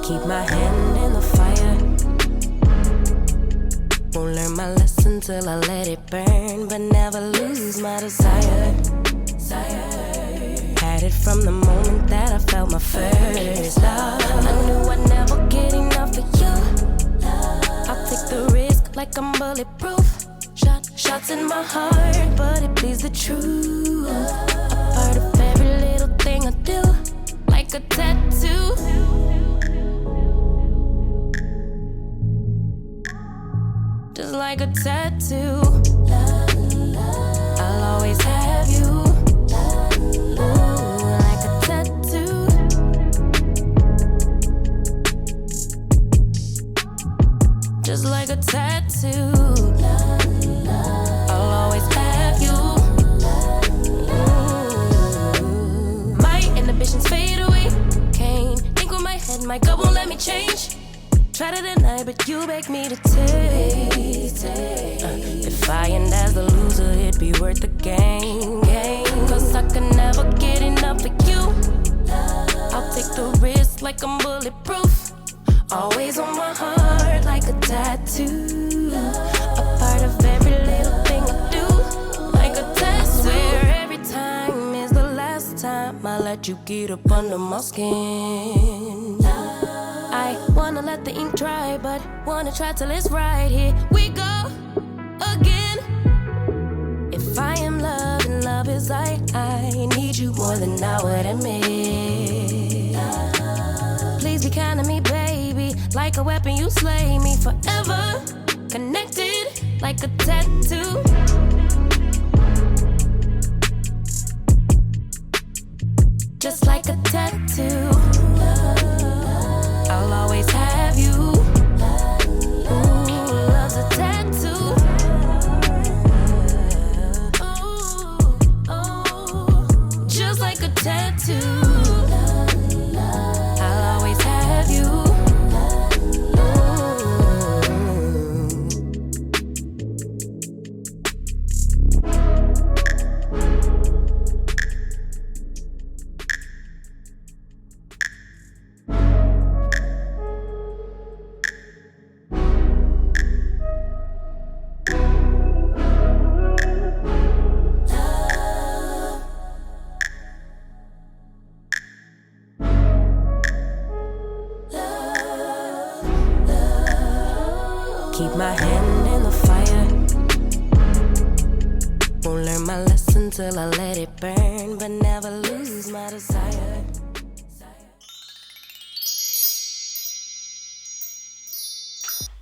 Keep my hand in the fire. Won't learn my lesson till I let it burn, but never lose my desire. Had it from the moment that I felt my first love. I knew I'd never get enough of you. I'll take the risk like I'm bulletproof. Shots in my heart, but it bleeds the truth. A part of every little thing I do, like a tattoo. Just like a tattoo. I'll always have you. Ooh, like a tattoo. Just like a tattoo. I'll always have you. Ooh. My inhibitions fade away. Can't think with my head, my gut won't let me change. Try to deny, but you beg me to taste. If I end as the loser, it'd be worth the game. Cause I can never get enough of you. I'll take the risk like I'm bulletproof. Always on my heart like a tattoo. A part of every little thing I do, like a tattoo. Swear every time is the last time I let you get up under my skin. I wanna let the ink dry, but wanna try till it's right. Here we go again. If I am love and love is I need you more than I would admit. Please be kind to me, baby. Like a weapon, you slay me forever. Connected like a tattoo. Just like a tattoo. I'll always have you. Ooh, love's a tattoo. Ooh, just like a tattoo. I'll always have you. Keep my hand in the fire. Won't learn my lesson till I let it burn, but never lose my desire.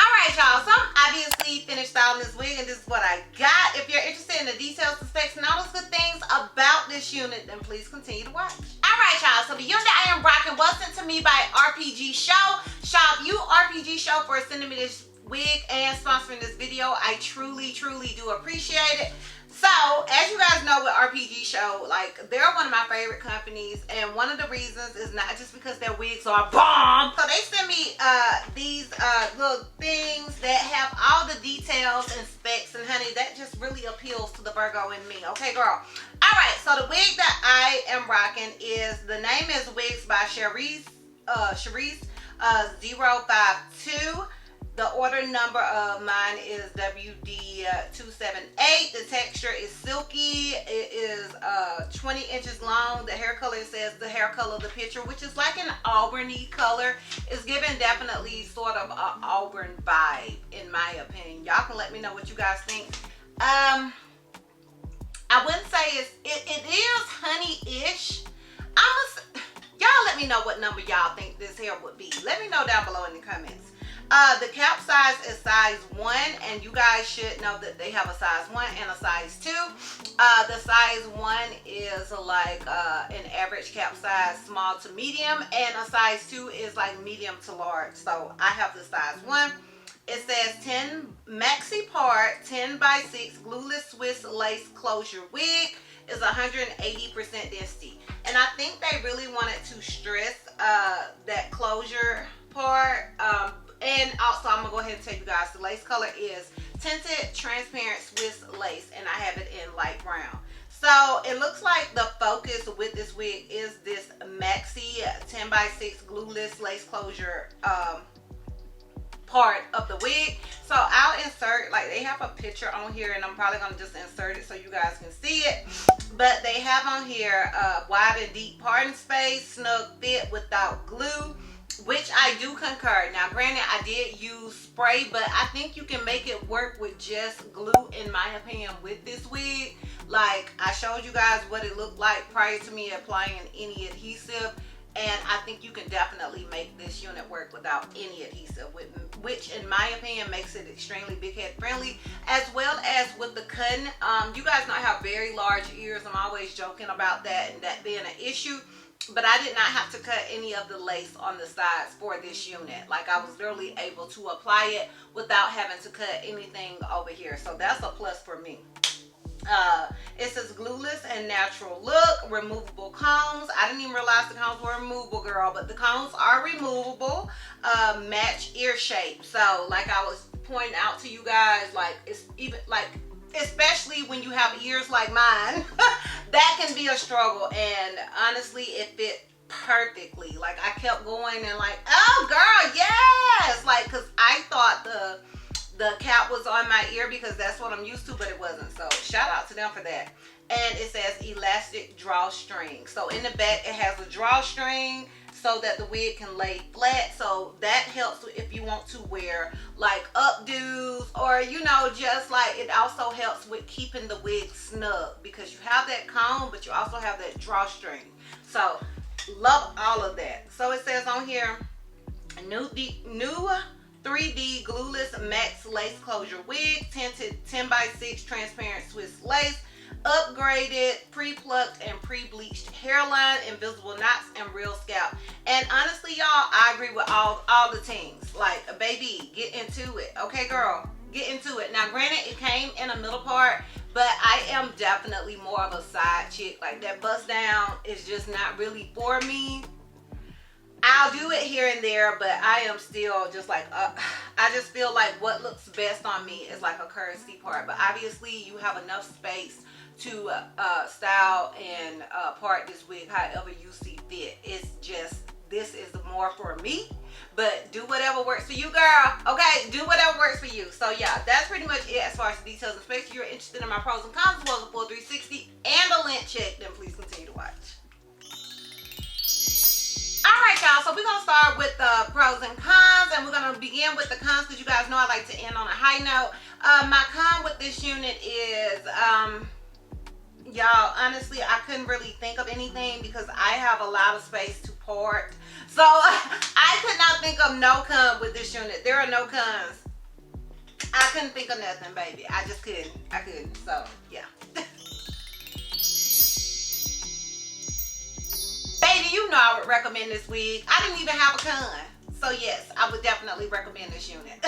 Alright y'all, so I'm obviously finished styling this wig and this is what I got. If you're interested in the details, the specs, and all those good things about this unit, then please continue to watch. Alright y'all, so the unit I am rocking was sent to me by Rpgshow. Shop you Rpgshow for sending me this wig and sponsoring this video. I truly do appreciate it. So as you guys know with Rpgshow, like, they're one of my favorite companies, and one of the reasons is not just because their wigs are bomb. So they send me these little things that have all the details and specs, and honey, that just really appeals to the Virgo in me. Okay girl. Alright, so the wig that I am rocking is, the name is Wigs by Cherise 052. The order number of mine is WD278. The texture is silky. It is 20 inches long. The hair color says the hair color of the picture, which is like an auburny color. It's giving definitely sort of an auburn vibe, in my opinion. Y'all can let me know what you guys think. I wouldn't say it is honey-ish. Y'all let me know what number y'all think this hair would be. Let me know down below in the comments. The cap size is size 1, and you guys should know that they have a size 1 and a size 2. The size 1 is like an average cap size, small to medium, and a size 2 is like medium to large. So I have the size 1. It says 10 Maxipart 10x6 glueless Swiss lace closure wig is 180% density, and I think they really wanted to stress that closure part. And also, I'm gonna go ahead and tell you guys, the lace color is Tinted Transparent Swiss Lace, and I have it in light brown. So So it looks like the focus with this wig is this maxi 10x6 glueless lace closure part of the wig. So I'll insert, like, they have a picture on here, and I'm probably gonna just insert it so you guys can see it. But they have on here wide and deep parting space, snug fit without glue, which I do concur. Now granted, I did use spray, but I think you can make it work with just glue, in my opinion, with this wig. Like, I showed you guys what it looked like prior to me applying any adhesive, and I think you can definitely make this unit work without any adhesive, which in my opinion makes it extremely big head friendly, as well as with the cutting. You guys know I have very large ears. I'm always joking about that and that being an issue, but I did not have to cut any of the lace on the sides for this unit. Like, I was literally able to apply it without having to cut anything over here, so that's a plus for me. It says glueless and natural look, removable combs. I didn't even realize the combs were removable, girl, but the combs are removable. Match ear shape. So like I was pointing out to you guys, like, it's even like, especially when you have ears like mine, that can be a struggle. And honestly, it fit perfectly. Like, I kept going and like, oh girl, yes, like, because I thought the cap was on my ear because that's what I'm used to, but it wasn't. So shout out to them for that. And it says elastic drawstring. So in the back it has a drawstring so that the wig can lay flat. So that helps if you want to wear like updos, or, you know, just like, it also helps with keeping the wig snug because you have that comb, but you also have that drawstring. So love all of that. So it says on here, new 3D glueless max lace closure wig, tinted 10x6 transparent Swiss lace, upgraded, pre-plucked and pre-bleached hairline, invisible knots, and real scalp. And honestly, y'all, I agree with all the things. Like, baby, get into it. Okay, girl, get into it. Now granted, it came in a middle part, but I am definitely more of a side chick. Like, that bust down is just not really for me. I'll do it here and there, but I am still just like, I just feel like what looks best on me is like a curtsy part. But obviously you have enough space to style and part this wig however you see fit. It's just, this is more for me, but do whatever works for you, girl. Okay, do whatever works for you. So yeah, that's pretty much it as far as the details and specs. If you're interested in my pros and cons as well as a full 360 and a lint check, then please continue to watch. Alright, y'all, so we're going to start with the pros and cons, and we're going to begin with the cons because you guys know I like to end on a high note. My con with this unit is, y'all, honestly, I couldn't really think of anything because I have a lot of space to part. So I could not think of no con with this unit. There are no cons. I couldn't think of nothing, baby. I just couldn't. I couldn't. So, yeah. Baby, you know I would recommend this wig. I didn't even have a con. So yes, I would definitely recommend this unit.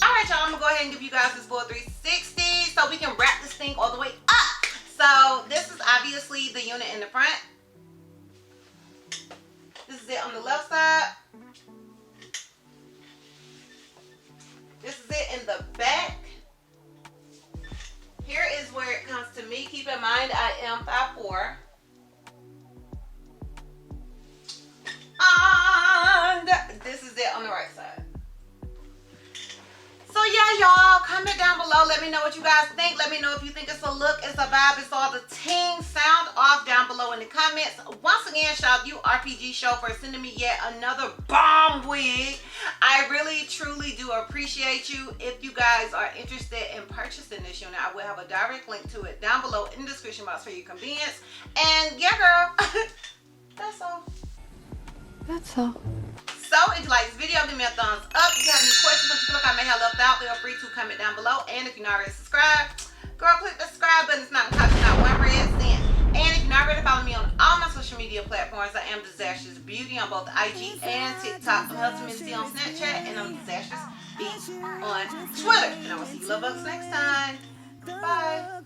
Alright, y'all, I'm going to go ahead and give you guys this full 360 so we can wrap this thing all the way up. So this is obviously the unit in the front. This is it on the left side. This is it in the back. Here is where it comes to me. Keep in mind, I am 5'4". And this is it on the right side. So yeah, y'all, comment down below. Let me know what you guys think. Let me know if you think it's a look, it's a vibe, it's all the ting. Sound off down below in the comments. Once again, shout out to you, Rpgshow, for sending me yet another bomb wig. I really, truly do appreciate you. If you guys are interested in purchasing this unit, I will have a direct link to it down below in the description box for your convenience. And yeah, girl, that's all. That's all. So if you like this video, give me a thumbs up. If you have any questions that you feel like I may have left out, feel free to comment down below. And if you're not already subscribed, girl, click the subscribe button. It's not going to cost you not one red cent. And if you're not ready to follow me on all my social media platforms, I am DizastrousBeauty on both IG and TikTok. I'm Ultimately on Snapchat, and I'm DizastrousBeauty on Twitter. And I will see you love bugs next time. Bye.